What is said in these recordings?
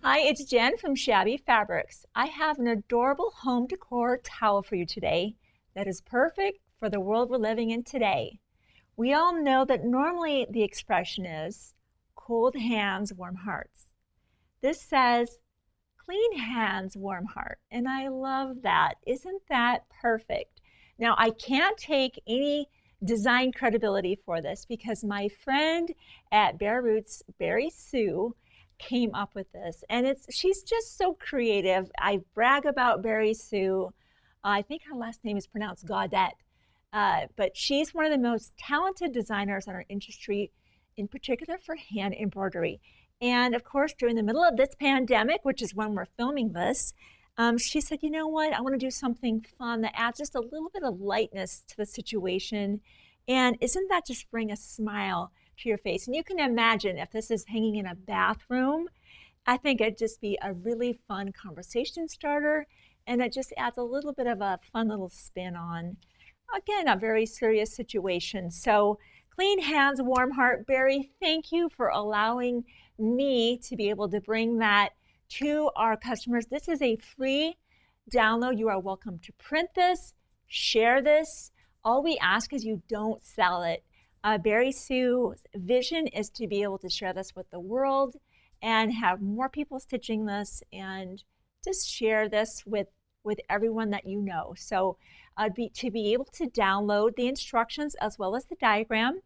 Hi, it's Jen from Shabby Fabrics. I have an adorable home decor towel for you today that is perfect for the world we're living in today. We all know that normally the expression is cold hands, warm hearts. This says clean hands, warm heart, and I love that. Isn't that perfect? Now, I can't take any design credibility for this because my friend at Bareroots, Barri Sue, came up with this, and she's just so creative. I brag about Barri Sue. I think her last name is pronounced Gaudet, but she's one of the most talented designers in our industry, in particular for hand embroidery. And of course, during the middle of this pandemic, which is when we're filming this, she said, you know what, I want to do something fun that adds just a little bit of lightness to the situation. And isn't that just bring a smile to your face? And you can imagine if this is hanging in a bathroom, I think it'd just be a really fun conversation starter, and it just adds a little bit of a fun little spin on, again, a very serious situation. So clean hands, warm heart. Barri, thank you for allowing me to be able to bring that to our customers. This is a free download. You are welcome to print this, share this. All we ask is you don't sell it. Barri Sue's vision is to be able to share this with the world and have more people stitching this and just share this with everyone that you know. So to be able to download the instructions as well as the diagram,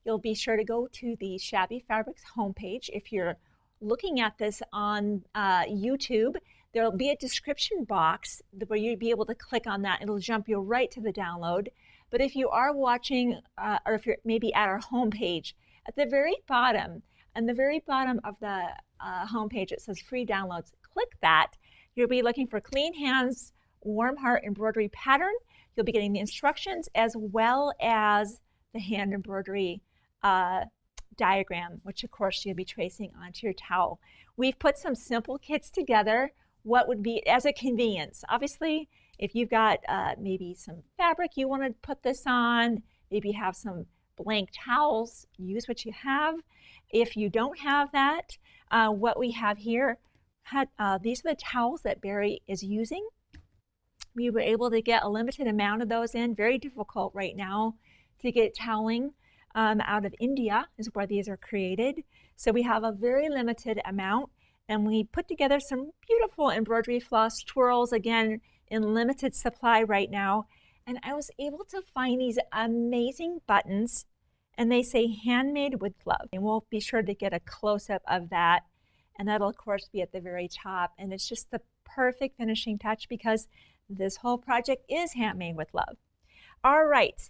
you'll be sure to go to the Shabby Fabrics homepage. If you're looking at this on YouTube, there'll be a description box where you'll be able to click on that. It'll jump you right to the download. But if you are watching, or if you're maybe at our homepage, at the very bottom, on the very bottom of the homepage, it says free downloads. Click that. You'll be looking for Clean Hands, Warm Heart embroidery pattern. You'll be getting the instructions as well as the hand embroidery diagram, which of course you'll be tracing onto your towel. We've put some simple kits together, what would be as a convenience. Obviously, if you've got maybe some fabric you want to put this on, maybe you have some blank towels, use what you have. If you don't have that, what we have here, these are the towels that Barri is using. We were able to get a limited amount of those in. Very difficult right now to get toweling out of India is where these are created. So we have a very limited amount, and we put together some beautiful embroidery floss twirls, again, in limited supply right now. And I was able to find these amazing buttons, and they say handmade with love. And we'll be sure to get a close-up of that. And that'll of course be at the very top. And it's just the perfect finishing touch because this whole project is handmade with love. All right,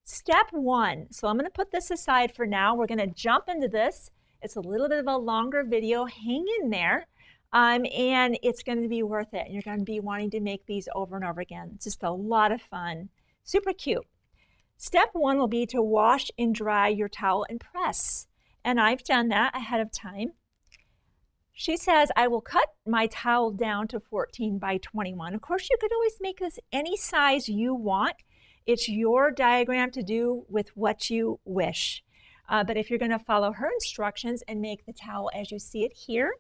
step one. So I'm going to put this aside for now. We're going to jump into this. It's a little bit of a longer video. Hang in there. And it's going to be worth it. And you're going to be wanting to make these over and over again. It's just a lot of fun. Super cute. Step one will be to wash and dry your towel and press. And I've done that ahead of time. She says, I will cut my towel down to 14 by 21. Of course, you could always make this any size you want. It's your diagram to do with what you wish. But if you're going to follow her instructions and make the towel as you see it here,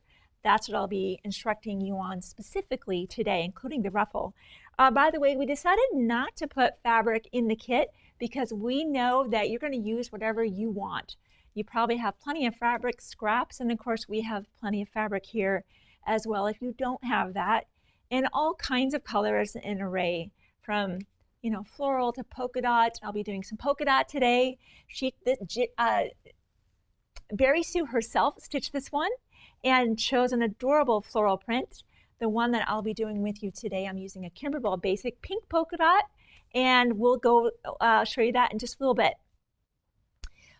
that's what I'll be instructing you on specifically today, including the ruffle. By the way, we decided not to put fabric in the kit because we know that you're going to use whatever you want. You probably have plenty of fabric scraps, and of course we have plenty of fabric here as well if you don't have that, in all kinds of colors and array, from floral to polka dot. I'll be doing some polka dot today. Barri Sue herself stitched this one and chose an adorable floral print. The one that I'll be doing with you today, I'm using a Kimberbell Basic pink polka dot, and we'll go show you that in just a little bit.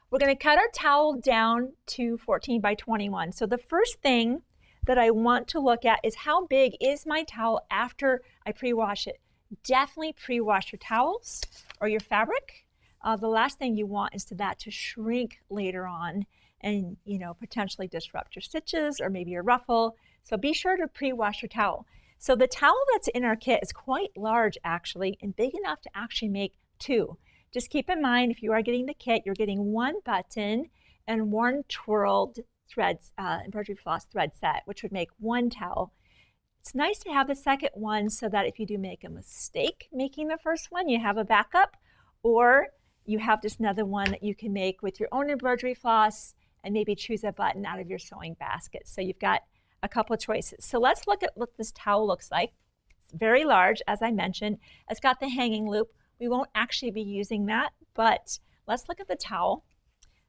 We're going to cut our towel down to 14 by 21. So the first thing that I want to look at is how big is my towel after I pre-wash it. Definitely pre-wash your towels or your fabric. The last thing you want is that to shrink later on and potentially disrupt your stitches or maybe your ruffle. So be sure to pre-wash your towel. So the towel that's in our kit is quite large actually, and big enough to actually make two. Just keep in mind, if you are getting the kit, you're getting one button and one twirled threads, embroidery floss thread set, which would make one towel. It's nice to have the second one so that if you do make a mistake making the first one, you have a backup, or you have just another one that you can make with your own embroidery floss and maybe choose a button out of your sewing basket. So you've got a couple of choices. So let's look at what this towel looks like. It's very large, as I mentioned. It's got the hanging loop. We won't actually be using that, but let's look at the towel.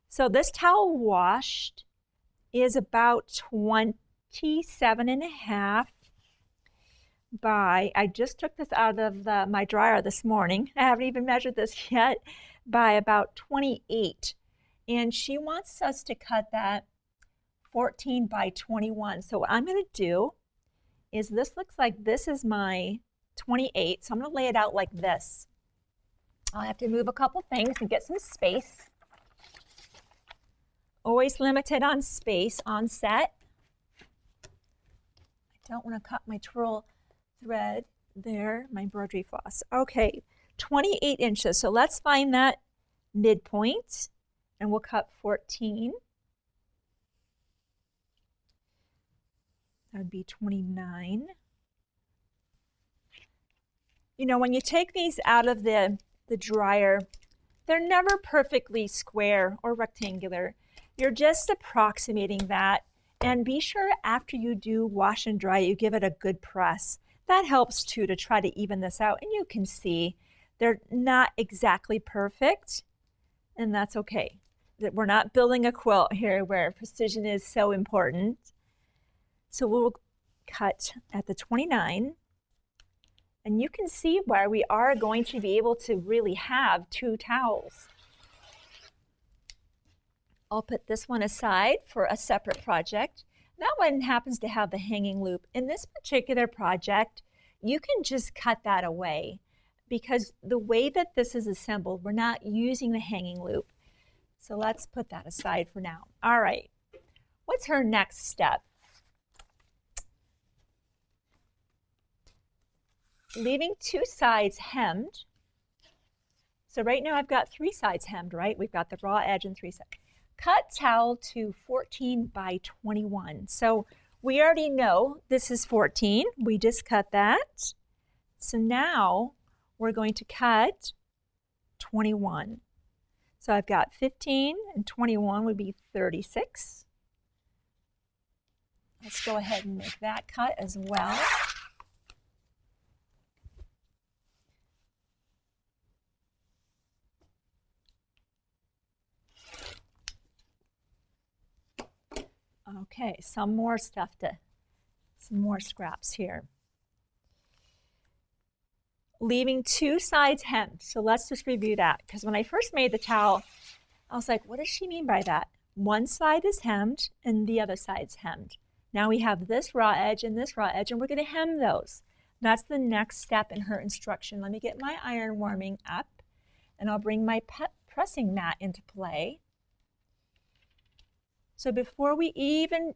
So this towel washed is about 27.5 by, I just took this out of my dryer this morning. I haven't even measured this yet, by about 28. And she wants us to cut that 14 by 21. So what I'm going to do is, this looks like this is my 28. So I'm going to lay it out like this. I'll have to move a couple things and get some space. Always limited on space on set. I don't want to cut my twirl thread there, my embroidery floss. Okay, 28 inches. So let's find that midpoint and we'll cut 14. That would be 29. You know, when you take these out of the dryer, they're never perfectly square or rectangular. You're just approximating that. And be sure after you do wash and dry, you give it a good press. That helps too, to try to even this out. And you can see they're not exactly perfect, and that's okay. We're not building a quilt here where precision is so important. So we'll cut at the 29. And you can see where we are going to be able to really have two towels. I'll put this one aside for a separate project. That one happens to have the hanging loop. In this particular project, you can just cut that away because the way that this is assembled, we're not using the hanging loop. So let's put that aside for now. All right, what's her next step? Leaving two sides hemmed. So right now I've got three sides hemmed, right? We've got the raw edge and three sides. Cut towel to 14 by 21. So we already know this is 14. We just cut that. So now we're going to cut 21. So I've got 15 and 21 would be 36. Let's go ahead and make that cut as well. Okay, some more scraps here. Leaving two sides hemmed. So let's just review that, because when I first made the towel, I was like, what does she mean by that? One side is hemmed and the other side's hemmed. Now we have this raw edge and this raw edge, and we're going to hem those. That's the next step in her instruction. Let me get my iron warming up, and I'll bring my pressing mat into play. So before we even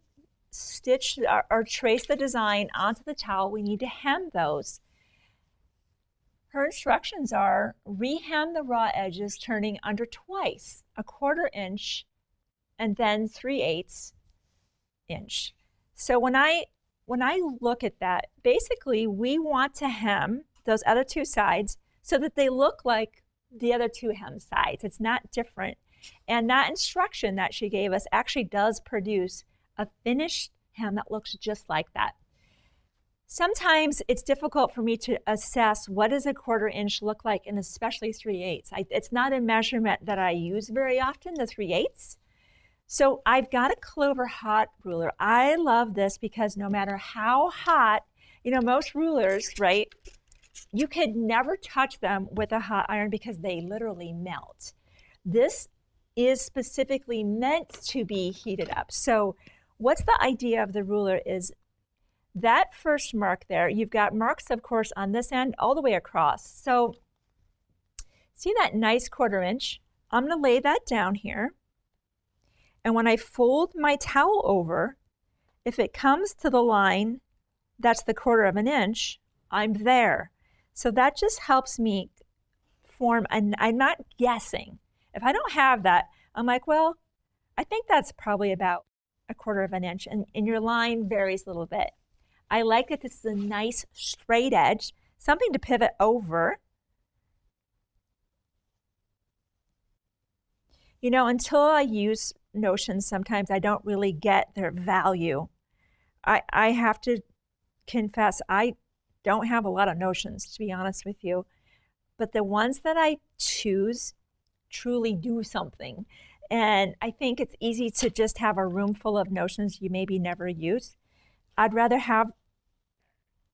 stitch or trace the design onto the towel, we need to hem those. Her instructions are rehem the raw edges, turning under twice, 1/4 inch, and then 3/8 inch. So when I look at that, basically we want to hem those other two sides so that they look like the other two hem sides. It's not different. And that instruction that she gave us actually does produce a finished hem that looks just like that. Sometimes it's difficult for me to assess what does 1/4 inch look like, and especially 3/8. It's not a measurement that I use very often, the 3/8. So I've got a Clover hot ruler. I love this because no matter how hot, you know, most rulers, right, you could never touch them with a hot iron because they literally melt. This is specifically meant to be heated up. So what's the idea of the ruler is that first mark there, you've got marks, of course, on this end all the way across. So see that nice 1/4 inch? I'm going to lay that down here. And when I fold my towel over, if it comes to the line, that's the 1/4 inch, I'm there. So that just helps me form, and I'm not guessing. If I don't have that, I'm like, well, I think that's probably about 1/4 of an inch, and your line varies a little bit. I like that this is a nice straight edge, something to pivot over. You know, until I use notions, sometimes I don't really get their value. I have to confess, I don't have a lot of notions, to be honest with you. But the ones that I choose truly do something. And I think it's easy to just have a room full of notions you maybe never use. I'd rather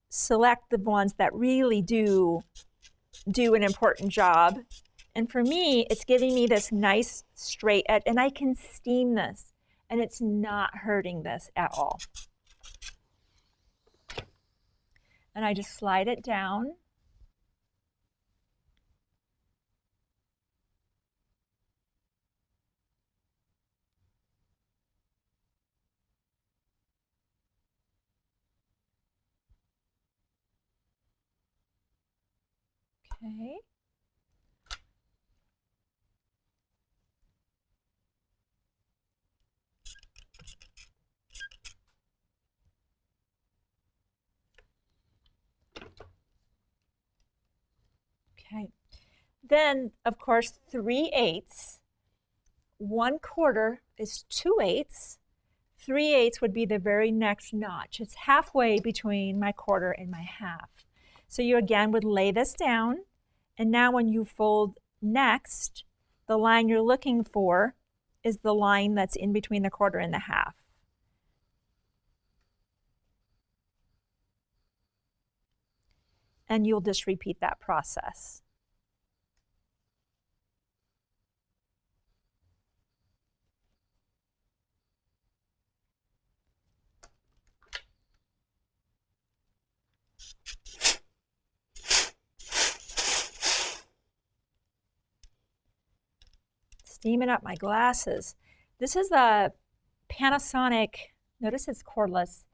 select the ones that really do an important job. And for me, it's giving me this nice straight edge, and I can steam this, and it's not hurting this at all. And I just slide it down. Okay. Okay. Then, of course, 3/8. 1/4 is 2/8. 3/8 would be the very next notch. It's halfway between my 1/4 and my half. So you again would lay this down, and now when you fold next, the line you're looking for is the line that's in between the 1/4 and the half. And you'll just repeat that process. Steaming up my glasses. This is a Panasonic, notice it's cordless.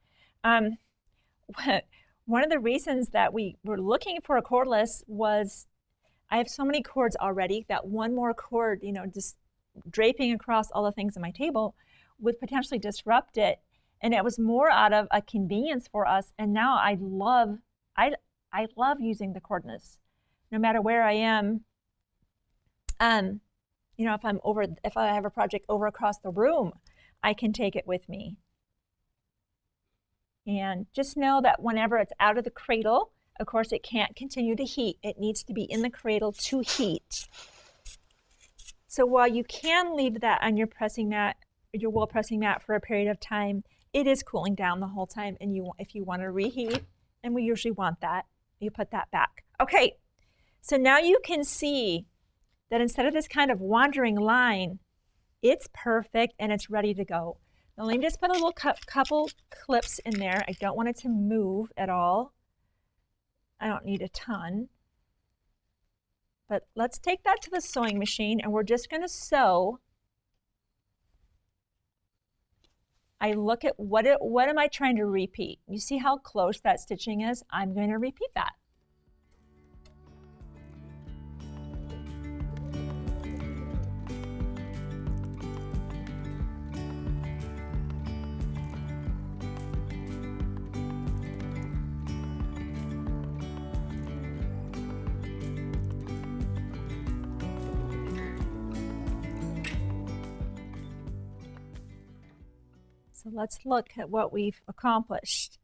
One of the reasons that we were looking for a cordless was I have so many cords already that one more cord, you know, just draping across all the things on my table would potentially disrupt it. And it was more out of a convenience for us. And now I love using the cordless, no matter where I am. You know, if I have a project over across the room, I can take it with me. And just know that whenever it's out of the cradle, of course, it can't continue to heat. It needs to be in the cradle to heat. So while you can leave that on your pressing mat, your wool pressing mat for a period of time, it is cooling down the whole time. And if you want to reheat, and we usually want that, you put that back. Okay, so now you can see that instead of this kind of wandering line, it's perfect and it's ready to go. Now let me just put a little couple clips in there. I don't want it to move at all. I don't need a ton. But let's take that to the sewing machine, and we're just going to sew. I look at what am I trying to repeat? You see how close that stitching is? I'm going to repeat that. So let's look at what we've accomplished.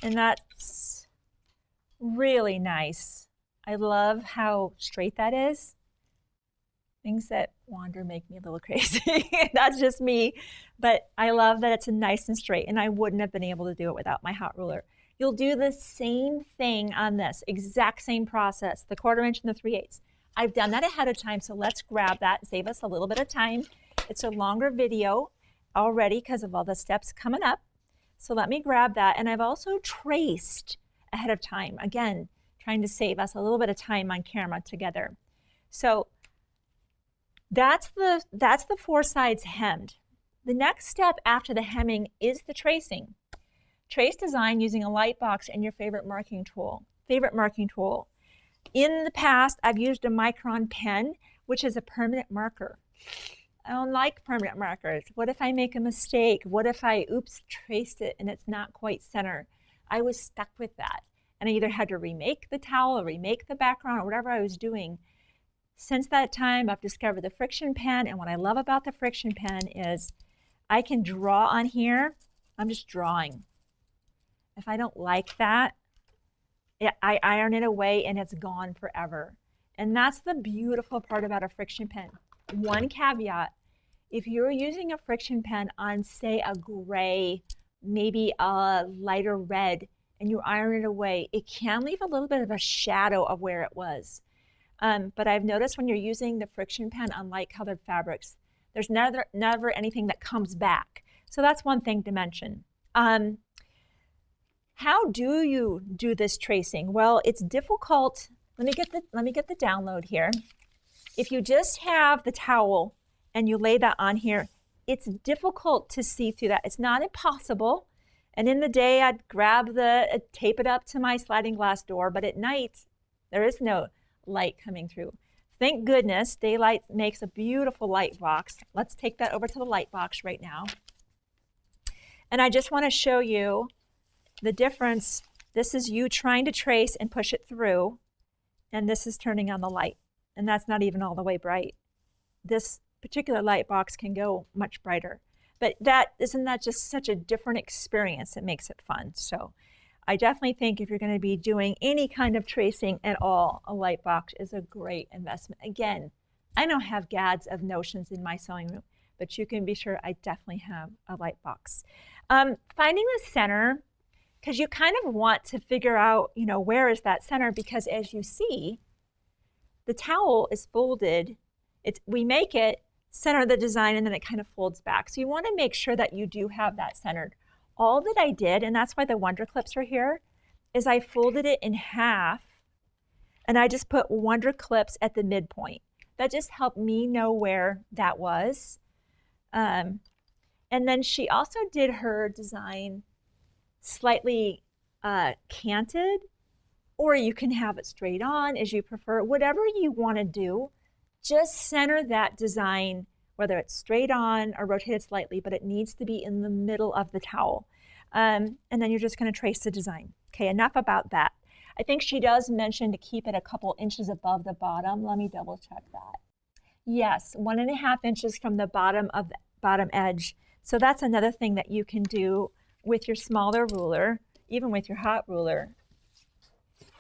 And that's really nice. I love how straight that is. Things that wander make me a little crazy. That's just me. But I love that it's nice and straight, and I wouldn't have been able to do it without my hot ruler. You'll do the same thing on this, exact same process, the 1/4 inch and the 3/8. I've done that ahead of time, so let's grab that and save us a little bit of time. It's a longer video already because of all the steps coming up. So let me grab that. And I've also traced ahead of time, again, trying to save us a little bit of time on camera together. So that's the 4 sides hemmed. The next step after the hemming is the tracing. Trace design using a light box and your favorite marking tool. In the past, I've used a micron pen, which is a permanent marker. I don't like permanent markers. What if I make a mistake? What if I, oops, traced it and it's not quite center? I was stuck with that. And I either had to remake the towel or remake the background or whatever I was doing. Since that time, I've discovered the friction pen. And what I love about the friction pen is I can draw on here. I'm just drawing. If I don't like that, I iron it away and it's gone forever. And that's the beautiful part about a friction pen. One caveat, if you're using a friction pen on, say, a gray, maybe a lighter red, and you iron it away, it can leave a little bit of a shadow of where it was. But I've noticed when you're using the friction pen on light colored fabrics, there's never anything that comes back. So that's one thing to mention. How do you do this tracing? Well, it's difficult. Let me get the download here. If you just have the towel and you lay that on here, it's difficult to see through that. It's not impossible. And in the day, I'd grab tape it up to my sliding glass door, but at night, there is no light coming through. Thank goodness, daylight makes a beautiful light box. Let's take that over to the light box right now. And I just want to show you the difference. This is you trying to trace and push it through, and this is turning on the light. And that's not even all the way bright. This particular light box can go much brighter. But isn't that just such a different experience? It makes it fun. So I definitely think if you're going to be doing any kind of tracing at all, a light box is a great investment. Again, I don't have gads of notions in my sewing room, but you can be sure I definitely have a light box. Finding the center, because you kind of want to figure out, where is that center? Because as you see, the towel is folded. We make it center the design and then it kind of folds back. So you want to make sure that you do have that centered. All that I did, and that's why the Wonder Clips are here, is I folded it in half and I just put Wonder Clips at the midpoint. That just helped me know where that was. And then she also did her design slightly canted, or you can have it straight on as you prefer. Whatever you want to do, just center that design, whether it's straight on or rotated slightly, but it needs to be in the middle of the towel. And then you're just going to trace the design. Okay, enough about that. I think she does mention to keep it a couple inches above the bottom. Let me double check that. Yes, 1.5 inches from the bottom of the bottom edge. So that's another thing that you can do with your smaller ruler, even with your hot ruler,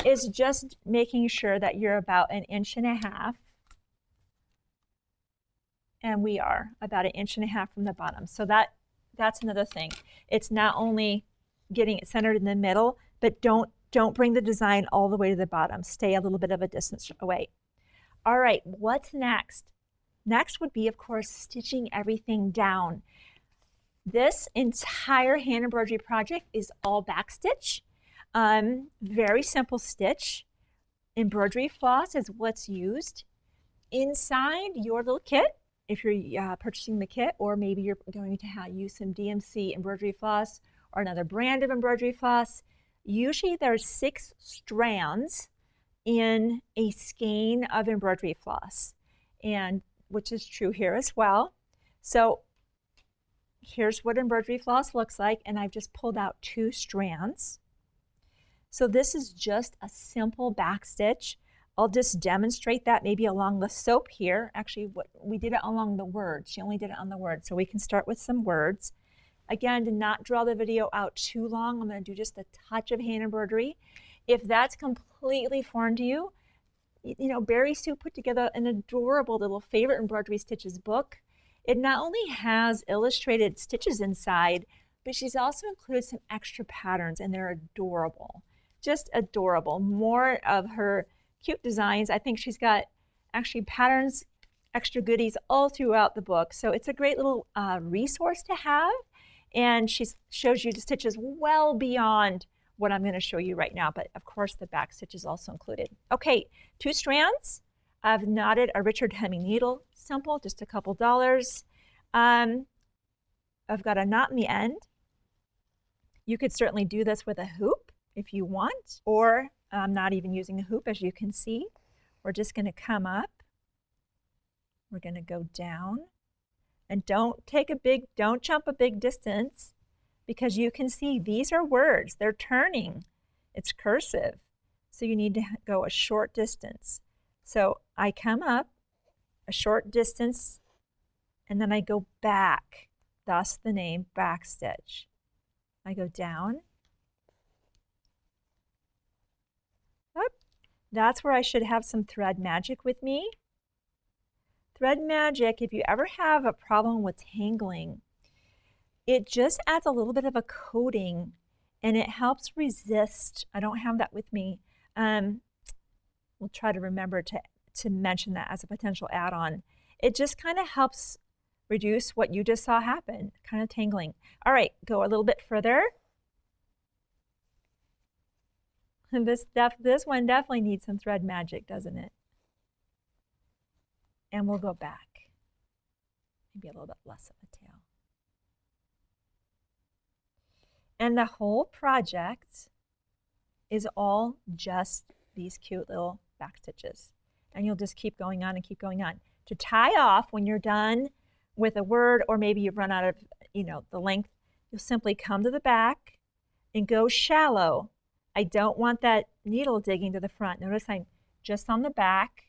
is just making sure that you're about 1.5 inches. And we are about 1.5 inches from the bottom. So that's another thing. It's not only getting it centered in the middle, but don't bring the design all the way to the bottom. Stay a little bit of a distance away. All right, what's next? Next would be, of course, stitching everything down. This entire hand embroidery project is all backstitch. Very simple stitch. Embroidery floss is what's used. Inside your little kit, if you're purchasing the kit, or maybe you're going to use some DMC embroidery floss or another brand of embroidery floss, usually there's 6 strands in a skein of embroidery floss, and which is true here as well. So here's what embroidery floss looks like, and I've just pulled out 2 strands. So this is just a simple back stitch. I'll just demonstrate that maybe along the soap here. Actually, we did it along the words. She only did it on the words. So we can start with some words. Again, to not draw the video out too long, I'm going to do just a touch of hand embroidery. If that's completely foreign to you, Barri Sue put together an adorable little favorite embroidery stitches book. It not only has illustrated stitches inside, but she's also included some extra patterns, and they're adorable. Just adorable. More of her cute designs. I think she's got actually patterns, extra goodies all throughout the book. So it's a great little resource to have. And she shows you the stitches well beyond what I'm going to show you right now. But of course, the back stitch is also included. Okay, 2 strands. I've knotted a Richard Hemming needle. Simple, just a couple dollars. I've got a knot in the end. You could certainly do this with a hoop if you want, or I'm not even using a hoop, as you can see. We're just going to come up. We're going to go down. And don't jump a big distance, because you can see these are words. They're turning. It's cursive. So you need to go a short distance. So I come up a short distance, and then I go back, thus the name backstitch. I go down, up. That's where I should have some thread magic with me. Thread magic, if you ever have a problem with tangling, it just adds a little bit of a coating, and it helps resist. I don't have that with me. We'll try to remember to mention that as a potential add-on. It just kind of helps reduce what you just saw happen, kind of tangling. All right, go a little bit further. And this one definitely needs some thread magic, doesn't it? And we'll go back. Maybe a little bit less of a tail. And the whole project is all just these cute little back stitches. And you'll just keep going on and keep going on. To tie off when you're done with a word, or maybe you've run out of the length, you'll simply come to the back and go shallow. I don't want that needle digging to the front. Notice I'm just on the back.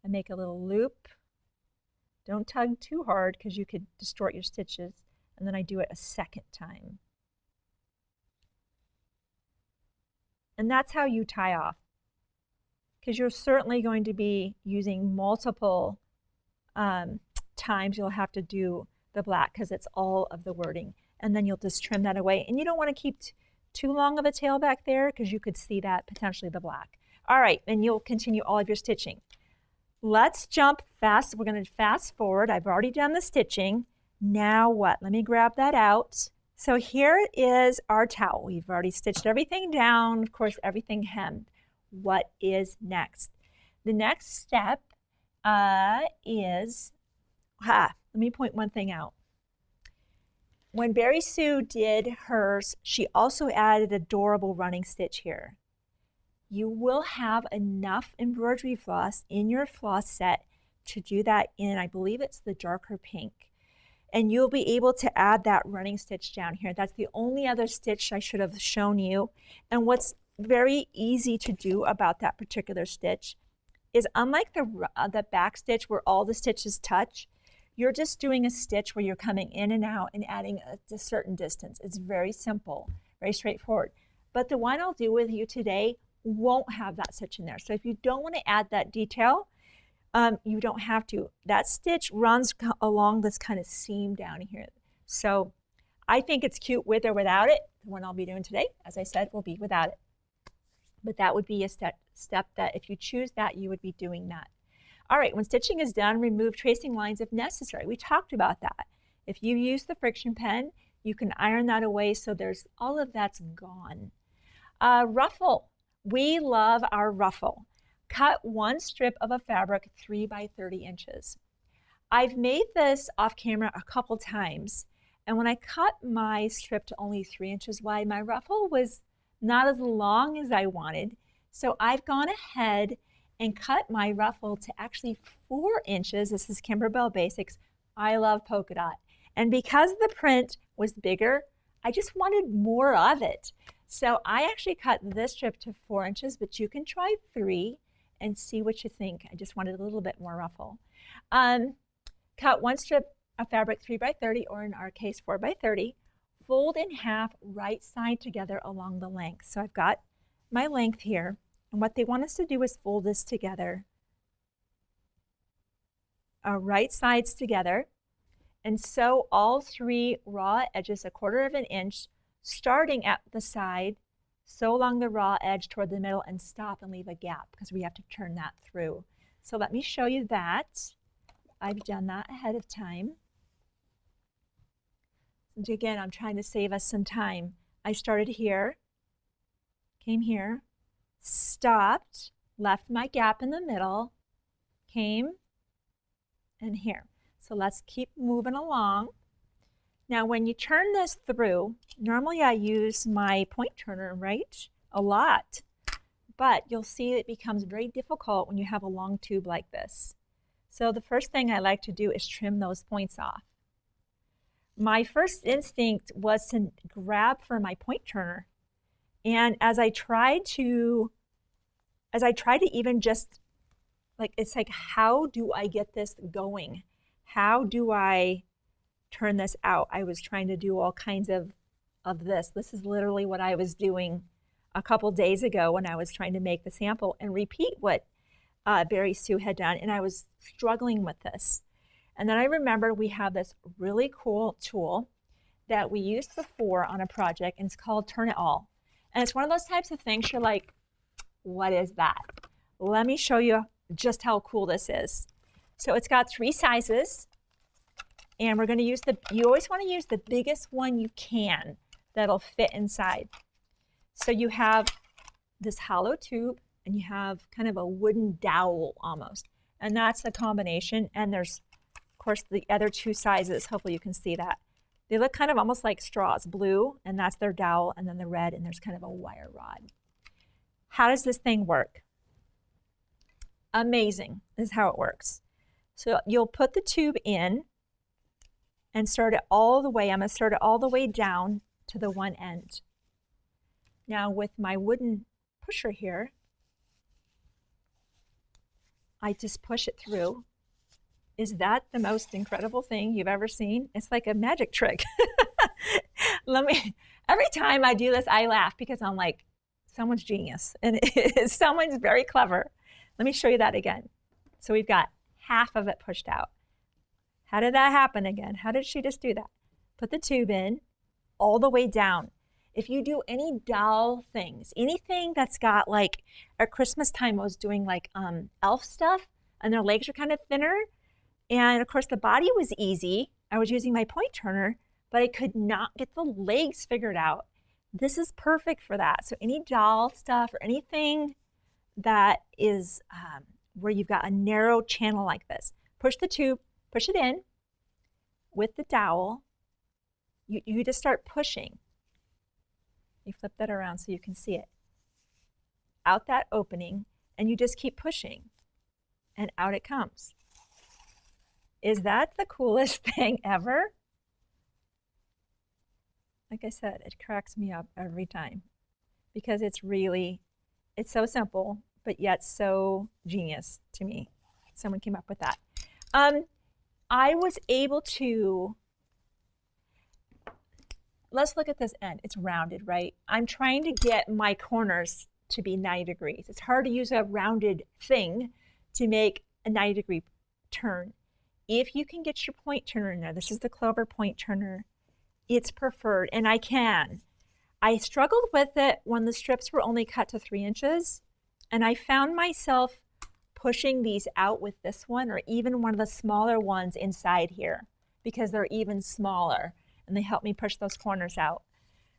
I make a little loop. Don't tug too hard because you could distort your stitches. And then I do it a second time. And that's how you tie off, because you're certainly going to be using multiple times you'll have to do the black, because it's all of the wording. And then you'll just trim that away. And you don't want to keep too long of a tail back there, because you could see that potentially the black. All right, and you'll continue all of your stitching. Let's jump fast. We're going to fast forward. I've already done the stitching. Now what? Let me grab that out. So here is our towel. We've already stitched everything down, of course, everything hemmed. What is next? The next step is, let me point one thing out. When Barri Sue did hers, she also added adorable running stitch here. You will have enough embroidery floss in your floss set to do that in, I believe it's the darker pink. And you'll be able to add that running stitch down here. That's the only other stitch I should have shown you. And what's very easy to do about that particular stitch is, unlike the back stitch where all the stitches touch, you're just doing a stitch where you're coming in and out and adding a certain distance. It's very simple, very straightforward. But the one I'll do with you today won't have that stitch in there. So if you don't want to add that detail, you don't have to. That stitch runs along this kind of seam down here. So I think it's cute with or without it. The one I'll be doing today, as I said, will be without it. But that would be a step that if you choose that, you would be doing that. All right, when stitching is done, remove tracing lines if necessary. We talked about that. If you use the friction pen, you can iron that away so there's all of that's gone. Ruffle. We love our ruffle. Cut one strip of a fabric 3 by 30 inches. I've made this off camera a couple times, and when I cut my strip to only 3 inches wide, my ruffle was not as long as I wanted. So I've gone ahead and cut my ruffle to actually 4 inches. This is Kimberbell Basics. I love polka dot. And because the print was bigger, I just wanted more of it. So I actually cut this strip to 4 inches, but you can try 3 and see what you think. I just wanted a little bit more ruffle. Cut one strip of fabric 3 by 30, or in our case 4 by 30. Fold in half, right side together along the length. So I've got my length here, and what they want us to do is fold this together. Our right sides together, and sew all 3 raw edges 1/4 of an inch, starting at the side. Sew along the raw edge toward the middle and stop and leave a gap, because we have to turn that through. So let me show you that. I've done that ahead of time. And again, I'm trying to save us some time. I started here, came here, stopped, left my gap in the middle, came, and here. So let's keep moving along. Now when you turn this through, normally I use my point turner, right? A lot. but you'll see it becomes very difficult when you have a long tube like this. So the first thing I like to do is trim those points off. My first instinct was to grab for my point turner. And as I tried to even just, like, it's like, how do I get this going? How do I turn this out? I was trying to do all kinds of this. This is literally what I was doing a couple days ago when I was trying to make the sample and repeat what Barri Sue had done, and I was struggling with this. And then I remember we have this really cool tool that we used before on a project, and it's called Turn It All. And it's one of those types of things you're like, what is that? Let me show you just how cool this is. So it's got 3 sizes, and we're going to use you always want to use the biggest one you can that'll fit inside. So you have this hollow tube, and you have kind of a wooden dowel almost, and that's the combination. And there's, of course, the other 2 sizes. Hopefully you can see that. They look kind of almost like straws, blue, and that's their dowel, and then the red, and there's kind of a wire rod. How does this thing work? Amazing is how it works. So you'll put the tube in and start it all the way. I'm going to start it all the way down to the one end. Now with my wooden pusher here, I just push it through. Is that the most incredible thing you've ever seen? It's like a magic trick. Every time I do this, I laugh because I'm like, someone's genius, and someone's very clever. Let me show you that again. So we've got half of it pushed out. How did that happen again? How did she just do that? Put the tube in all the way down. If you do any doll things, anything that's got, like at Christmas time I was doing like elf stuff, and their legs are kind of thinner, and of course the body was easy. I was using my point turner, but I could not get the legs figured out. This is perfect for that. So any doll stuff or anything that is where you've got a narrow channel like this, push the tube, push it in with the dowel. You just start pushing. You flip that around so you can see it. Out that opening, and you just keep pushing, and out it comes. Is that the coolest thing ever? Like I said, it cracks me up every time because it's so simple, but yet so genius to me. Someone came up with that. I was able to, let's look at this end. It's rounded, right? I'm trying to get my corners to be 90 degrees. It's hard to use a rounded thing to make a 90-degree turn. If you can get your point turner in there, this is the Clover point turner, it's preferred, and I can. I struggled with it when the strips were only cut to 3 inches, and I found myself pushing these out with this one, or even one of the smaller ones inside here, because they're even smaller, and they help me push those corners out.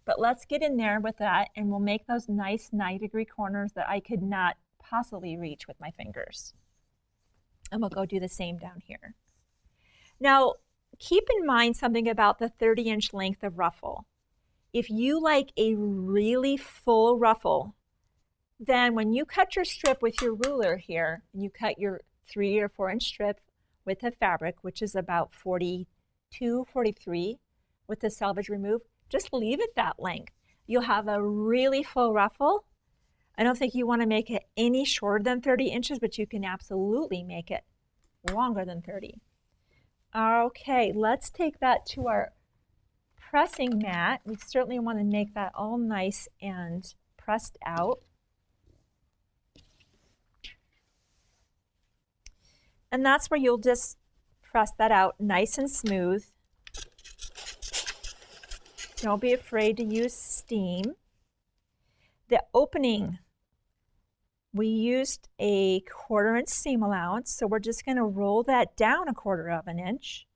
But let's get in there with that, and we'll make those nice 90-degree corners that I could not possibly reach with my fingers. And we'll go do the same down here. Now, keep in mind something about the 30-inch length of ruffle. If you like a really full ruffle, then when you cut your strip with your ruler here, and you cut your 3 or 4 inch strip with the fabric, which is about 42, 43 with the selvage remove, just leave it that length. You'll have a really full ruffle. I don't think you want to make it any shorter than 30 inches, but you can absolutely make it longer than 30. Okay, let's take that to our pressing mat. We certainly want to make that all nice and pressed out. And that's where you'll just press that out nice and smooth. Don't be afraid to use steam. The opening, we used a 1/4 inch seam allowance, so we're just going to roll that down a 1/4 inch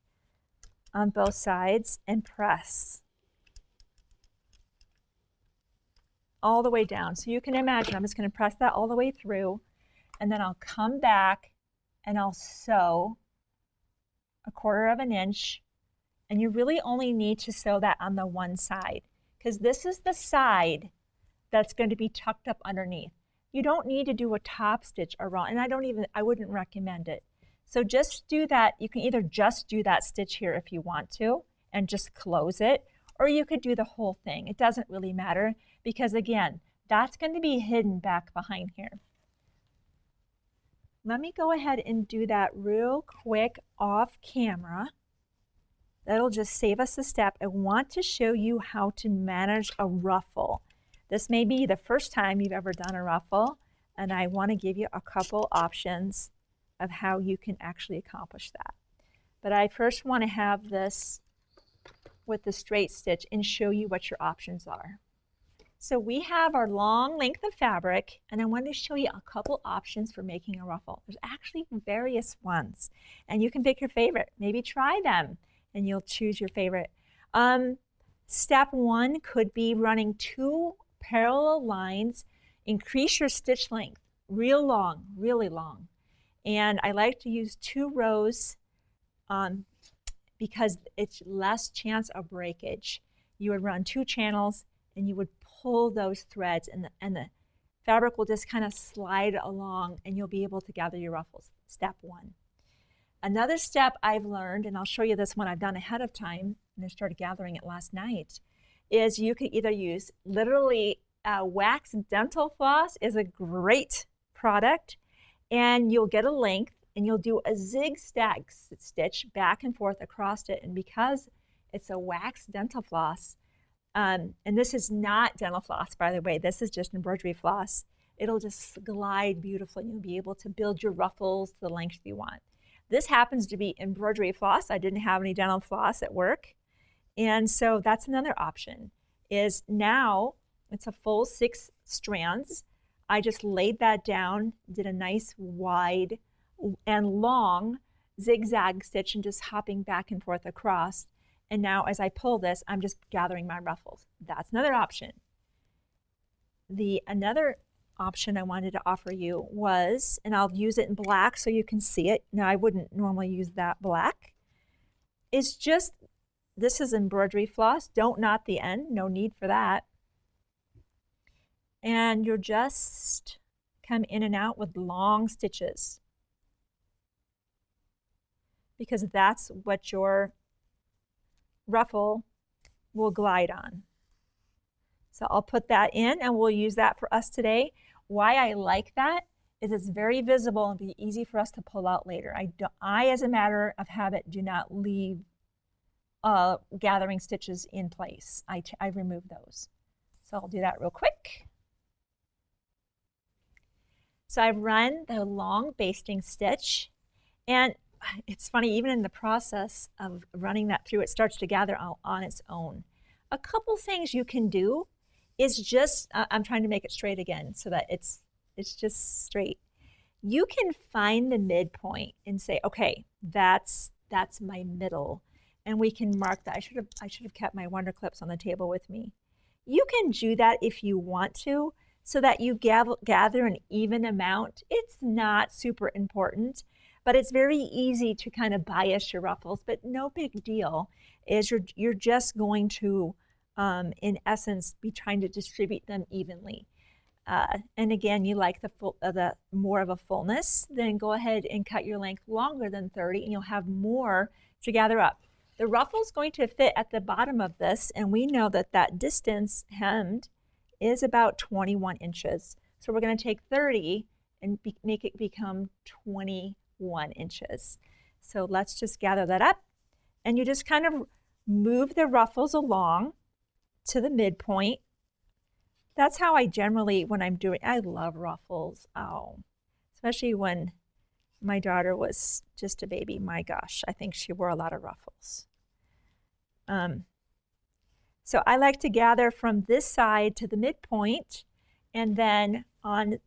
on both sides and press all the way down. So you can imagine I'm just going to press that all the way through, and then I'll come back and I'll sew a 1/4 inch, and you really only need to sew that on the one side because this is the side that's going to be tucked up underneath. You don't need to do a top stitch around, and I wouldn't recommend it. So just do that. You can either just do that stitch here if you want to and just close it, or you could do the whole thing. It doesn't really matter because again, that's going to be hidden back behind here. Let me go ahead and do that real quick off camera. That'll just save us a step. I want to show you how to manage a ruffle. This may be the first time you've ever done a ruffle, and I want to give you a couple options of how you can actually accomplish that. But I first want to have this with the straight stitch and show you what your options are. So we have our long length of fabric, and I want to show you a couple options for making a ruffle. There's actually various ones, and you can pick your favorite. Maybe try them, and you'll choose your favorite. Step one could be running 2 parallel lines. Increase your stitch length real long, really long. And I like to use 2 rows because it's less chance of breakage. You would run 2 channels and you would pull those threads and the fabric will just kind of slide along and you'll be able to gather your ruffles. Step one. Another step I've learned, and I'll show you this one I've done ahead of time, and I started gathering it last night, is you could either use literally wax dental floss is a great product, and you'll get a length and you'll do a zigzag stitch back and forth across it. And because it's a wax dental floss, and this is not dental floss, by the way, this is just embroidery floss, it'll just glide beautifully and you'll be able to build your ruffles to the length you want. This happens to be embroidery floss. I didn't have any dental floss at work. And so that's another option, is now it's a full 6 strands. I just laid that down, did a nice wide and long zigzag stitch and just hopping back and forth across. And now as I pull this, I'm just gathering my ruffles. That's another option. Another option I wanted to offer you was, and I'll use it in black so you can see it. Now I wouldn't normally use that black. It's just, this is embroidery floss. Don't knot the end, no need for that. And you'll just come in and out with long stitches because that's what your ruffle will glide on. So I'll put that in and we'll use that for us today. Why I like that is it's very visible and be easy for us to pull out later. I, as a matter of habit, do not leave gathering stitches in place. I remove those. So I'll do that real quick. So I've run the long basting stitch, and it's funny, even in the process of running that through, it starts to gather on its own. A couple things you can do is just, I'm trying to make it straight again so that it's just straight. You can find the midpoint and say, okay, that's my middle, and we can mark that. I should have kept my Wonder Clips on the table with me. You can do that if you want to, so that you gather an even amount. It's not super important, but it's very easy to kind of bias your ruffles, but no big deal. Is you're just going to, in essence, be trying to distribute them evenly. And again, you like the more of a fullness, then go ahead and cut your length longer than 30 and you'll have more to gather up. The ruffle's going to fit at the bottom of this, and we know that that distance hemmed is about 21 inches. So we're going to take 30 and make it become 21 inches. So let's just gather that up, and you just kind of move the ruffles along to the midpoint. That's how I generally, when I'm doing, I love ruffles. Oh, especially when my daughter was just a baby. My gosh, I think she wore a lot of ruffles. So I like to gather from this side to the midpoint, and then on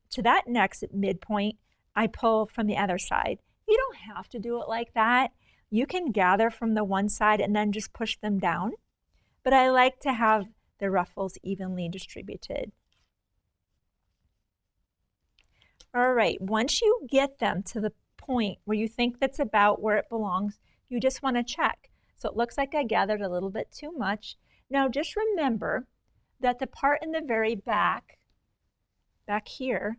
to that next midpoint, I pull from the other side. You don't have to do it like that. You can gather from the one side and then just push them down. But I like to have the ruffles evenly distributed. All right, once you get them to the point where you think that's about where it belongs, you just want to check. So it looks like I gathered a little bit too much. Now just remember that the part in the very back back here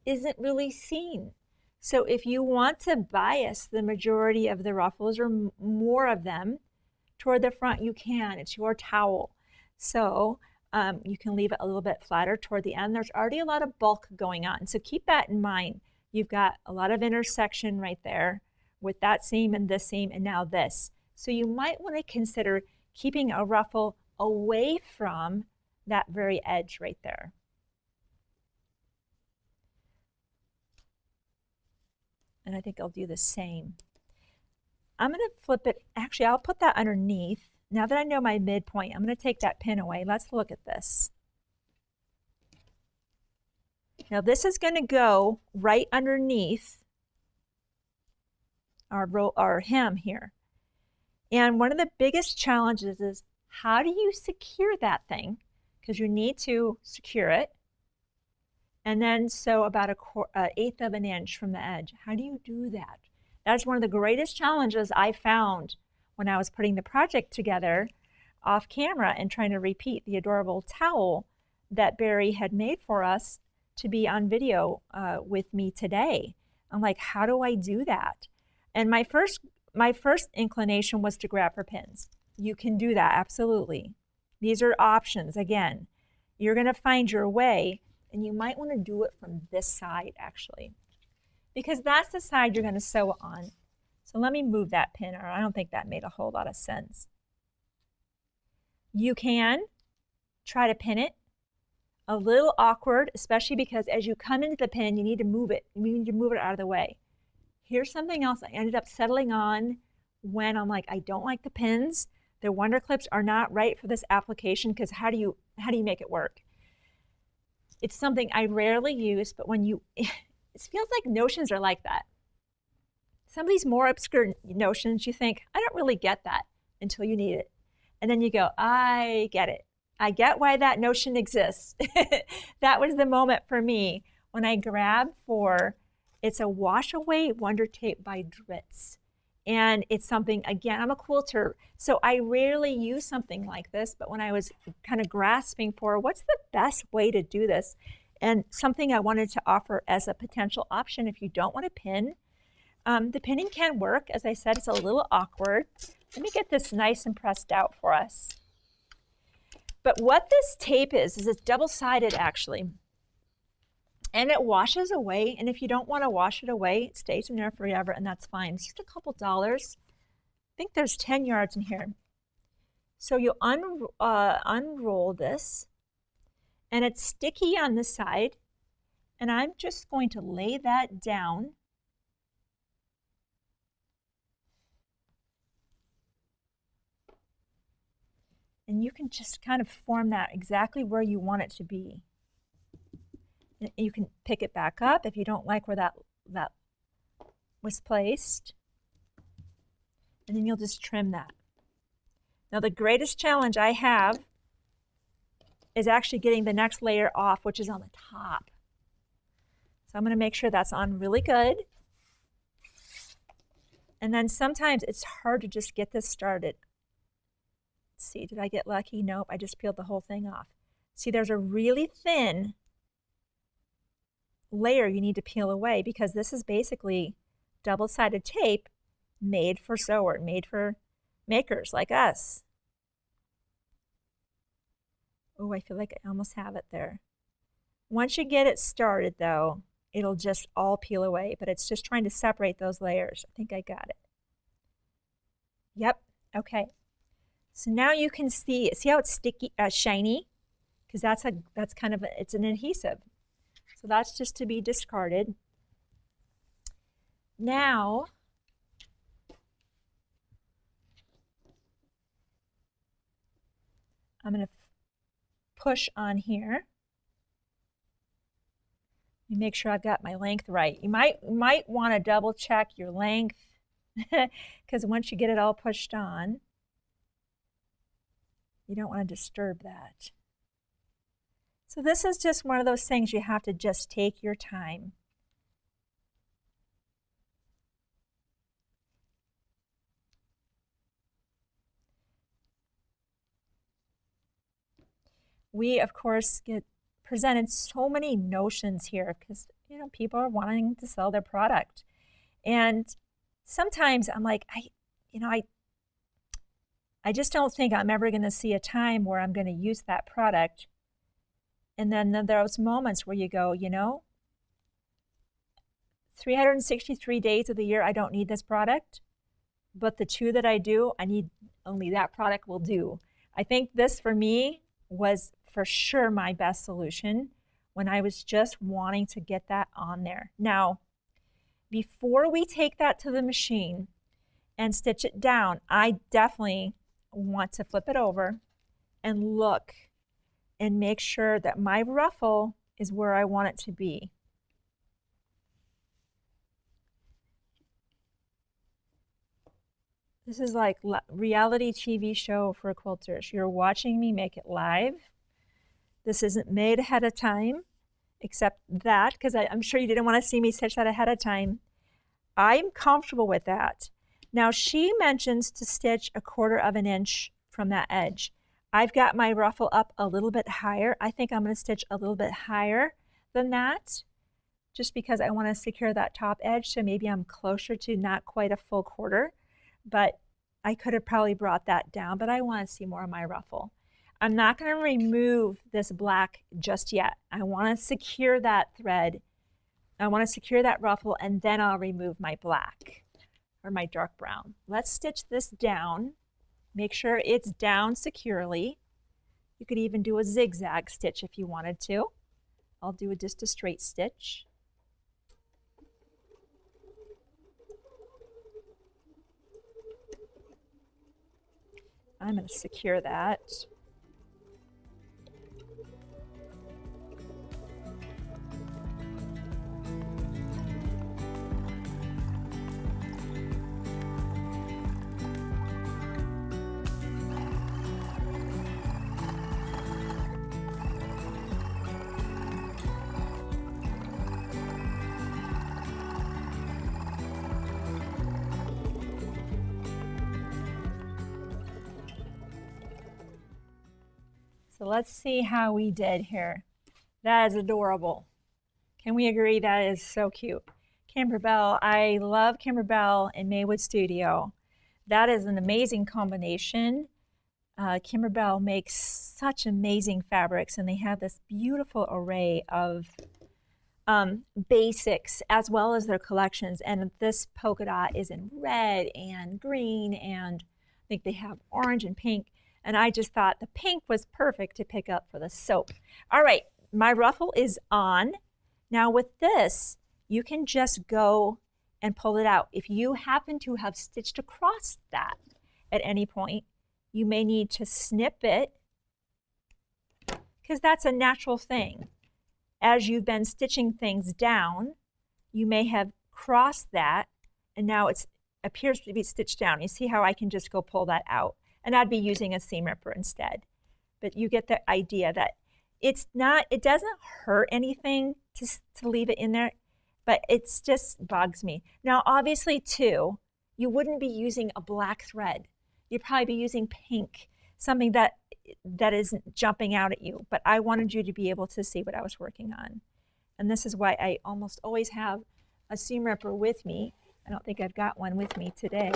isn't really seen. So if you want to bias the majority of the ruffles or more of them toward the front, you can. It's your towel. So you can leave it a little bit flatter toward the end. There's already a lot of bulk going on. So keep that in mind. You've got a lot of intersection right there with that seam and this seam and now this. So you might want to consider keeping a ruffle away from that very edge right there. And I think I'll do the same. I'm going to flip it. Actually, I'll put that underneath. Now that I know my midpoint, I'm going to take that pin away. Let's look at this. Now this is going to go right underneath our hem here. And one of the biggest challenges is how do you secure that thing? Because you need to secure it. And then sew about an eighth of an inch from the edge. How do you do that? That's one of the greatest challenges I found when I was putting the project together off camera and trying to repeat the adorable towel that Barri had made for us to be on video with me today. I'm like, how do I do that? And my first inclination was to grab for pins. You can do that, absolutely. These are options. Again, you're going to find your way, and you might want to do it from this side actually, because that's the side you're going to sew on. So let me move that pin, or I don't think that made a whole lot of sense. You can try to pin it. A little awkward, especially because as you come into the pin, you need to move it. You need to move it out of the way. Here's something else I ended up settling on when I'm like, I don't like the pins. The Wonder Clips are not right for this application because how do you make it work? It's something I rarely use, but when you, it feels like notions are like that. Some of these more obscure notions, you think, I don't really get that until you need it. And then you go, I get it. I get why that notion exists. That was the moment for me when I grabbed for, it's a wash away Wonder Tape by Dritz. And it's something, again, I'm a quilter, so I rarely use something like this, but when I was kind of grasping for what's the best way to do this, and something I wanted to offer as a potential option if you don't want to pin, the pinning can work. As I said, it's a little awkward. Let me get this nice and pressed out for us. But what this tape is it's double-sided actually. And it washes away, and if you don't want to wash it away, it stays in there forever, and that's fine. It's just a couple dollars. I think there's 10 yards in here. So you unroll this, and it's sticky on the side, and I'm just going to lay that down. And you can just kind of form that exactly where you want it to be. You can pick it back up if you don't like where that was placed. And then you'll just trim that. Now the greatest challenge I have is actually getting the next layer off, which is on the top. So I'm going to make sure that's on really good. And then sometimes it's hard to just get this started. Let's see, did I get lucky? Nope, I just peeled the whole thing off. See, there's a really thin layer you need to peel away because this is basically double-sided tape made for sewer, made for makers like us. Oh, I feel like I almost have it there. Once you get it started though, it'll just all peel away, but it's just trying to separate those layers. I think I got it. Yep, okay. So now you can see how it's sticky, shiny? Because that's kind of it's an adhesive. So that's just to be discarded. Now, I'm going to push on here. Let me make sure I've got my length right. You might want to double check your length because once you get it all pushed on, you don't want to disturb that. So this is just one of those things you have to just take your time. We, of course, get presented so many notions here because, you know, people are wanting to sell their product. And sometimes I'm like, I just don't think I'm ever going to see a time where I'm going to use that product. And then those moments where you go, you know, 363 days of the year, I don't need this product. But the 2 that I do, I need only that product will do. I think this for me was for sure my best solution when I was just wanting to get that on there. Now, before we take that to the machine and stitch it down, I definitely want to flip it over and look and make sure that my ruffle is where I want it to be. This is like reality TV show for quilters. You're watching me make it live. This isn't made ahead of time, except that, because I'm sure you didn't want to see me stitch that ahead of time. I'm comfortable with that. Now she mentions to stitch 1/4 of an inch from that edge. I've got my ruffle up a little bit higher. I think I'm going to stitch a little bit higher than that, just because I want to secure that top edge. So maybe I'm closer to not quite a full 1/4. But I could have probably brought that down, but I want to see more of my ruffle. I'm not going to remove this black just yet. I want to secure that thread. I want to secure that ruffle, and then I'll remove my black or my dark brown. Let's stitch this down. Make sure it's down securely. You could even do a zigzag stitch if you wanted to. I'll do just a straight stitch. I'm going to secure that. So let's see how we did here. That is adorable. Can we agree that is so cute? Kimberbell, I love Kimberbell and Maywood Studio. That is an amazing combination. Kimberbell makes such amazing fabrics, and they have this beautiful array of basics as well as their collections. And this polka dot is in red and green, and I think they have orange and pink. And I just thought the pink was perfect to pick up for the soap. All right, my ruffle is on. Now with this, you can just go and pull it out. If you happen to have stitched across that at any point, you may need to snip it, because that's a natural thing. As you've been stitching things down, you may have crossed that, and now it appears to be stitched down. You see how I can just go pull that out? And I'd be using a seam ripper instead. But you get the idea that it doesn't hurt anything to leave it in there, but it's just bugs me. Now, obviously, too, you wouldn't be using a black thread. You'd probably be using pink, something that isn't jumping out at you. But I wanted you to be able to see what I was working on. And this is why I almost always have a seam ripper with me. I don't think I've got one with me today.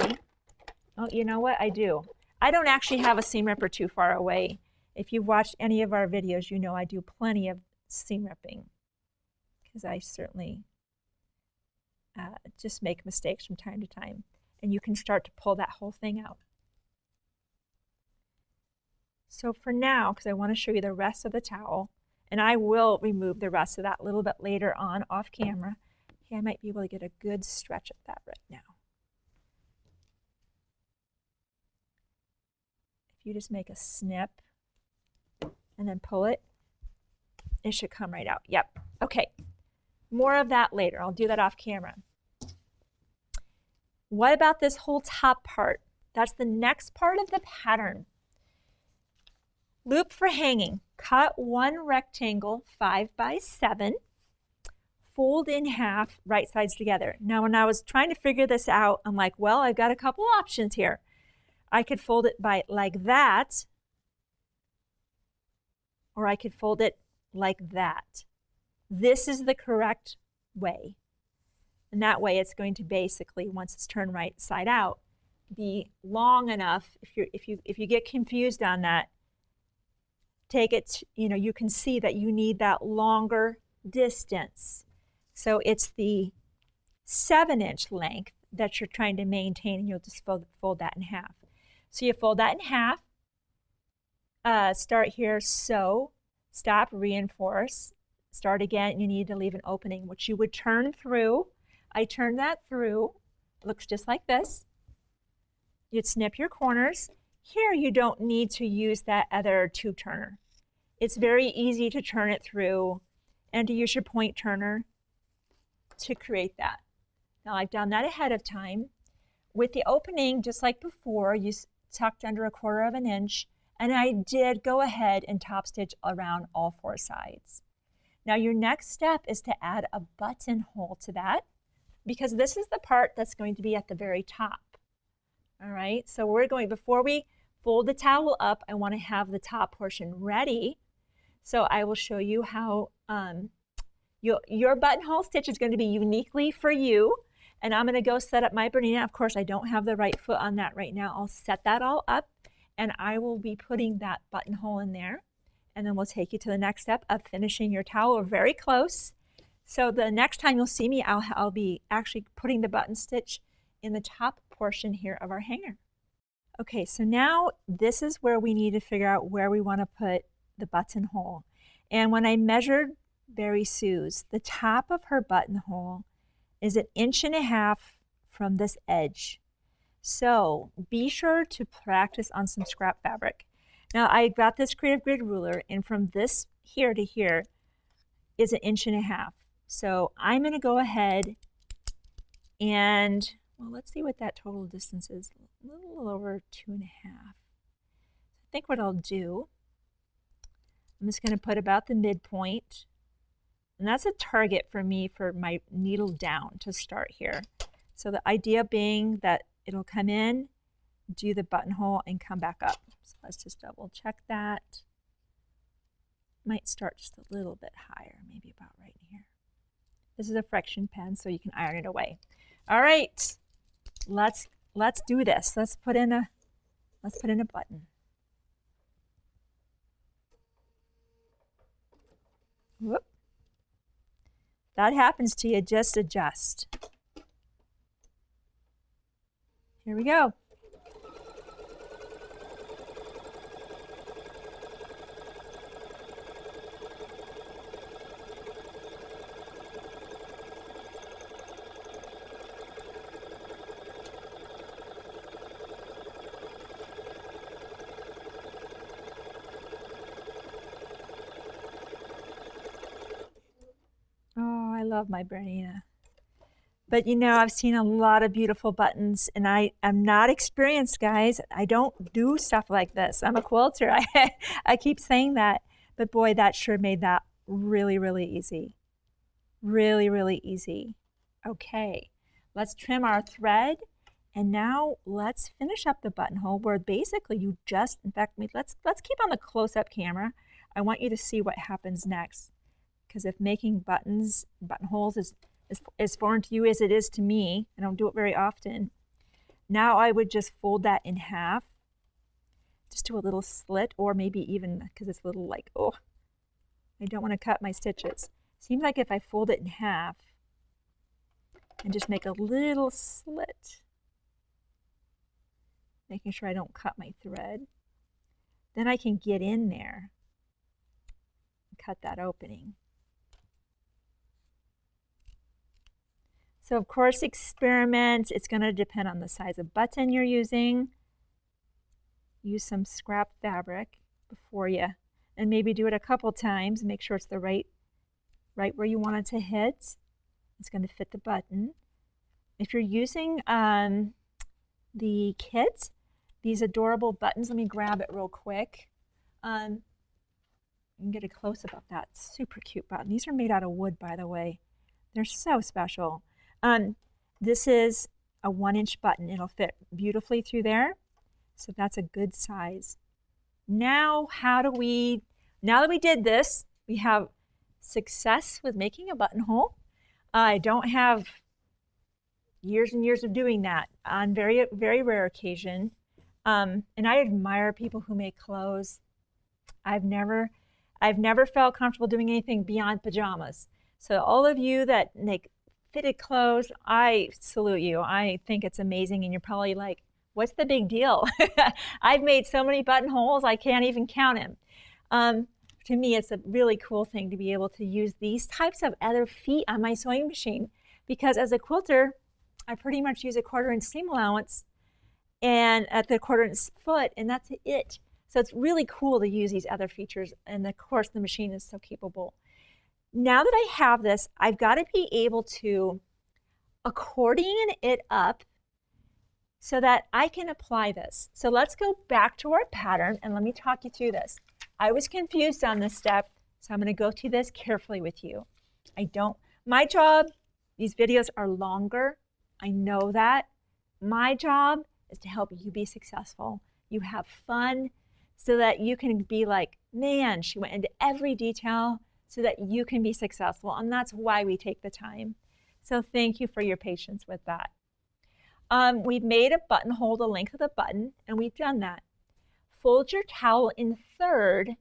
Oh, you know what? I do. I don't actually have a seam ripper too far away. If you've watched any of our videos, you know I do plenty of seam ripping, because I certainly just make mistakes from time to time. And you can start to pull that whole thing out. So for now, because I want to show you the rest of the towel, and I will remove the rest of that a little bit later on off camera. Okay, I might be able to get a good stretch of that right now. If you just make a snip and then pull it, it should come right out. Yep. Okay. More of that later. I'll do that off camera. What about this whole top part? That's the next part of the pattern. Loop for hanging. Cut one rectangle 5 by 7. Fold in half, right sides together. Now, when I was trying to figure this out, I'm like, well, I've got a couple options here. I could fold it like that, or I could fold it like that. This is the correct way. And that way it's going to basically, once it's turned right side out, be long enough. If you get confused on that, take it, you can see that you need that longer distance. So it's the 7-inch length that you're trying to maintain, and you'll just fold that in half. So you fold that in half, start here, sew, stop, reinforce, start again, and you need to leave an opening, which you would turn through. I turned that through. It looks just like this. You'd snip your corners. Here you don't need to use that other tube turner. It's very easy to turn it through and to use your point turner to create that. Now I've done that ahead of time. With the opening, just like before, you tucked under 1/4 of an inch, and I did go ahead and top stitch around all 4 sides. Now your next step is to add a buttonhole to that, because this is the part that's going to be at the very top. All right, so before we fold the towel up, I want to have the top portion ready. So I will show you how your buttonhole stitch is going to be uniquely for you. And I'm going to go set up my BERNINA. Of course, I don't have the right foot on that right now. I'll set that all up, and I will be putting that buttonhole in there. And then we'll take you to the next step of finishing your towel. We're very close. So the next time you'll see me, I'll be actually putting the button stitch in the top portion here of our hanger. Okay, so now this is where we need to figure out where we want to put the buttonhole. And when I measured Barri Sue's, the top of her buttonhole is 1.5 inches from this edge. So be sure to practice on some scrap fabric. Now I got this Creative Grid ruler, and from this here to here is 1.5 inches. So I'm going to go ahead and, well, let's see what that total distance is. A little over 2.5. I think what I'll do, I'm just going to put about the midpoint. And that's a target for me for my needle down to start here. So the idea being that it'll come in, do the buttonhole, and come back up. So let's just double check that. Might start just a little bit higher, maybe about right here. This is a friction pen, so you can iron it away. All right, let's do this. Let's put in a button. Whoop. That happens to you, just adjust. Here we go. Oh, I love my BERNINA. But I've seen a lot of beautiful buttons, and I am not experienced, guys. I don't do stuff like this. I'm a quilter. I keep saying that. But boy, that sure made that really, really easy. Really, really easy. Okay, let's trim our thread. And now let's finish up the buttonhole, where basically you just, in fact, let's keep on the close-up camera. I want you to see what happens next. Because if making buttonholes is as foreign to you as it is to me, I don't do it very often. Now I would just fold that in half, just do a little slit, or maybe even, because it's a little like, oh, I don't want to cut my stitches. Seems like if I fold it in half and just make a little slit, making sure I don't cut my thread, then I can get in there and cut that opening. So of course, experiment. It's going to depend on the size of button you're using. Use some scrap fabric before you, and maybe do it a couple times. Make sure it's the right where you want it to hit. It's going to fit the button. If you're using the kit, these adorable buttons, let me grab it real quick. You can get a close-up of that super cute button. These are made out of wood, by the way. They're so special. This is a 1-inch button. It'll fit beautifully through there. So that's a good size. Now, now that we did this, We have success with making a buttonhole. I don't have years and years of doing that on very rare occasion. And I admire people who make clothes. I've never felt comfortable doing anything beyond pajamas. So all of you that make fitted clothes, I salute you. I think it's amazing, and you're probably like, what's the big deal? I've made so many buttonholes, I can't even count them. To me, it's a really cool thing to be able to use these types of other feet on my sewing machine, because as a quilter, I pretty much use a 1/4 inch seam allowance and at the 1/4 inch foot, and that's it. So it's really cool to use these other features, and of course the machine is so capable. Now that I have this, I've got to be able to accordion it up so that I can apply this. So let's go back to our pattern and let me talk you through this. I was confused on this step, so I'm going to go through this carefully with you. My job, these videos are longer. I know that. My job is to help you be successful. You have fun so that you can be like, man, she went into every detail so that you can be successful. And that's why we take the time. So thank you for your patience with that. We've made a buttonhole the length of the button, and we've done that. Fold your towel in third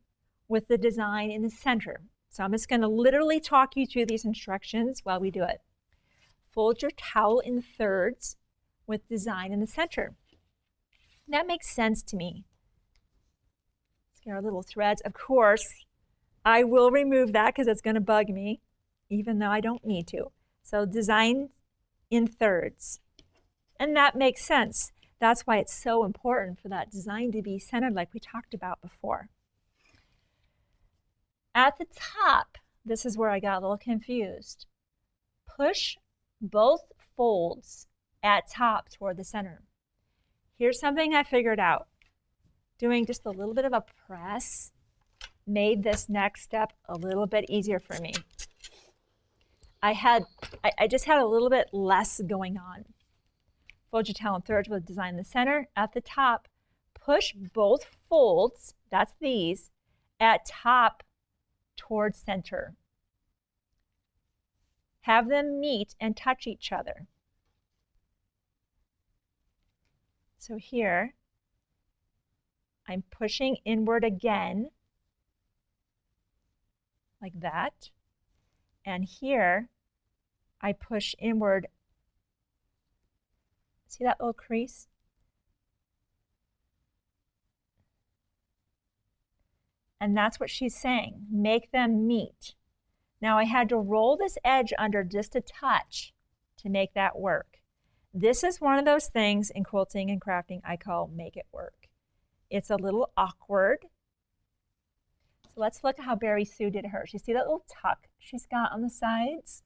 with the design in the center. So I'm just going to literally talk you through these instructions while we do it. Fold your towel in thirds with design in the center. That makes sense to me. Let's get our little threads. Of course, I will remove that because it's going to bug me, even though I don't need to. So design in thirds. And that makes sense. That's why it's so important for that design to be centered like we talked about before. At the top, this is where I got a little confused. Push both folds at top toward the center. Here's something I figured out. Doing just a little bit of a press made this next step a little bit easier for me. I just had a little bit less going on. Fold your towel in thirds with design in the center. At the top, push both folds, that's these, at top towards center. Have them meet and touch each other. So here, I'm pushing inward again, like that. And here, I push inward. See that little crease? And that's what she's saying. Make them meet. Now I had to roll this edge under just a touch to make that work. This is one of those things in quilting and crafting I call make it work. It's a little awkward. So let's look at how Barri Sue did hers. You see that little tuck she's got on the sides?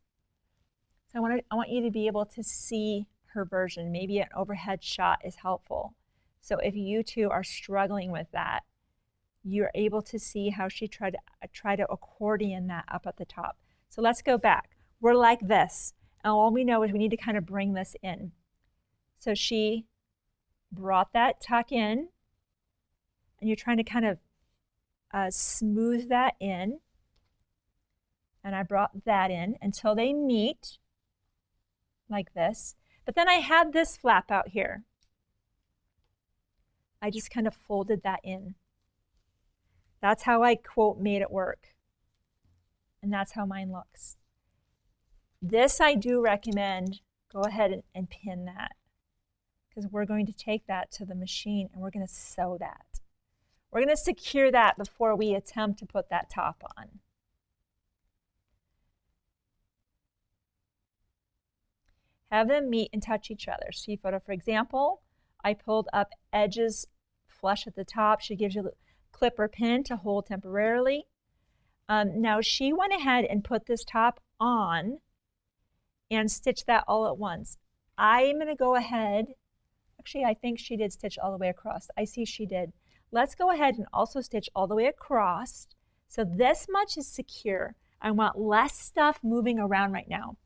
So I want you to be able to see her version. Maybe an overhead shot is helpful. So if you two are struggling with that, you're able to see how she tried to accordion that up at the top. So let's go back. We're like this, and all we know is we need to kind of bring this in. So she brought that tuck in, and you're trying to kind of smooth that in, and I brought that in until they meet like this. But then I had this flap out here. I just kind of folded that in. That's how I, quote, made it work. And that's how mine looks. This I do recommend, go ahead and pin that, because we're going to take that to the machine and we're going to sew that. We're going to secure that before we attempt to put that top on. Have them meet and touch each other. See photo, for example, I pulled up edges flush at the top. She gives you a clip or pin to hold temporarily. Now she went ahead and put this top on and stitched that all at once. I'm going to go ahead, actually I think she did stitch all the way across. I see she did. Let's go ahead and also stitch all the way across. So this much is secure. I want less stuff moving around right now.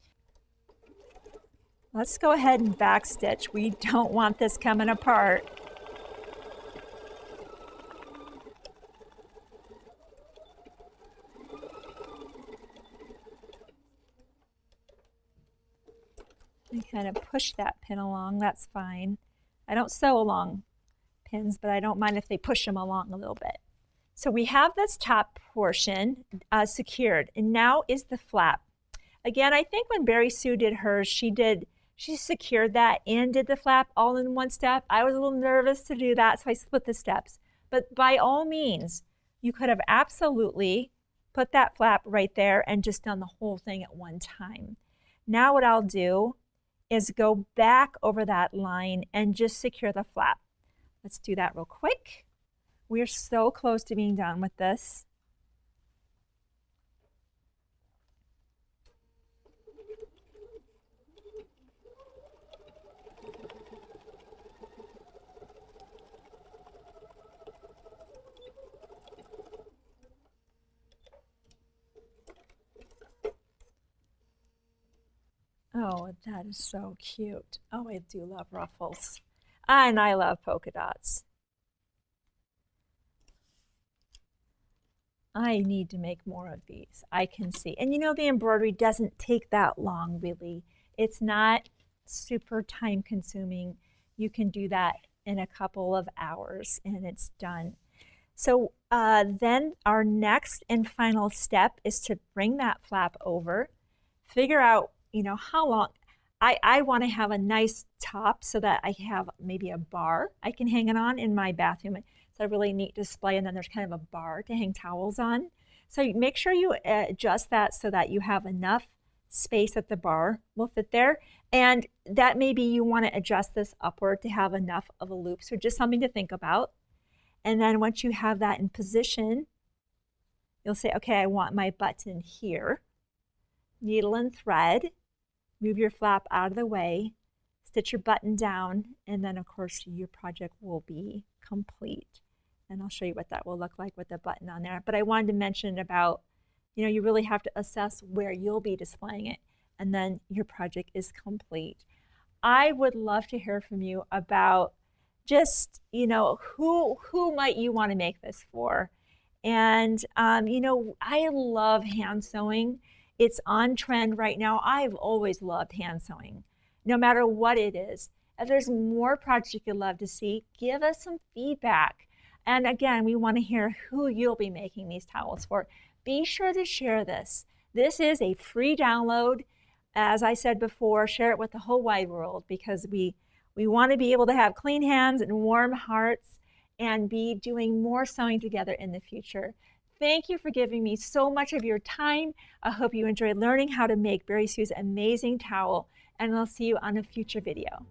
Let's go ahead and back stitch. We don't want this coming apart. And kind of push that pin along, that's fine. I don't sew along pins, but I don't mind if they push them along a little bit. So we have this top portion secured, and now is the flap. Again, I think when Barri Sue did hers, she secured that and did the flap all in one step. I was a little nervous to do that, so I split the steps. But by all means, you could have absolutely put that flap right there and just done the whole thing at one time. Now what I'll do is go back over that line and just secure the flap. Let's do that real quick. We're so close to being done with this. Oh, that is so cute. Oh, I do love ruffles. And I love polka dots. I need to make more of these. I can see. And you know, the embroidery doesn't take that long, really. It's not super time consuming. You can do that in a couple of hours and it's done. So then our next and final step is to bring that flap over, figure out, you know, how long. I want to have a nice top so that I have maybe a bar I can hang it on in my bathroom. It's a really neat display, and then there's kind of a bar to hang towels on. So make sure you adjust that so that you have enough space that the bar will fit there. And that maybe you want to adjust this upward to have enough of a loop. So just something to think about. And then once you have that in position, you'll say, okay, I want my button here. Needle and thread. Move your flap out of the way, stitch your button down, and then of course your project will be complete. And I'll show you what that will look like with the button on there. But I wanted to mention about, you know, you really have to assess where you'll be displaying it, and then your project is complete. I would love to hear from you about just, you know, who might you want to make this for? And, you know, I love hand sewing. It's on trend right now. I've always loved hand sewing, no matter what it is. If there's more projects you'd love to see, give us some feedback. And again, we want to hear who you'll be making these towels for. Be sure to share this. This is a free download. As I said before, share it with the whole wide world because we want to be able to have clean hands and warm hearts and be doing more sewing together in the future. Thank you for giving me so much of your time. I hope you enjoyed learning how to make Barri Sue's amazing towel, and I'll see you on a future video.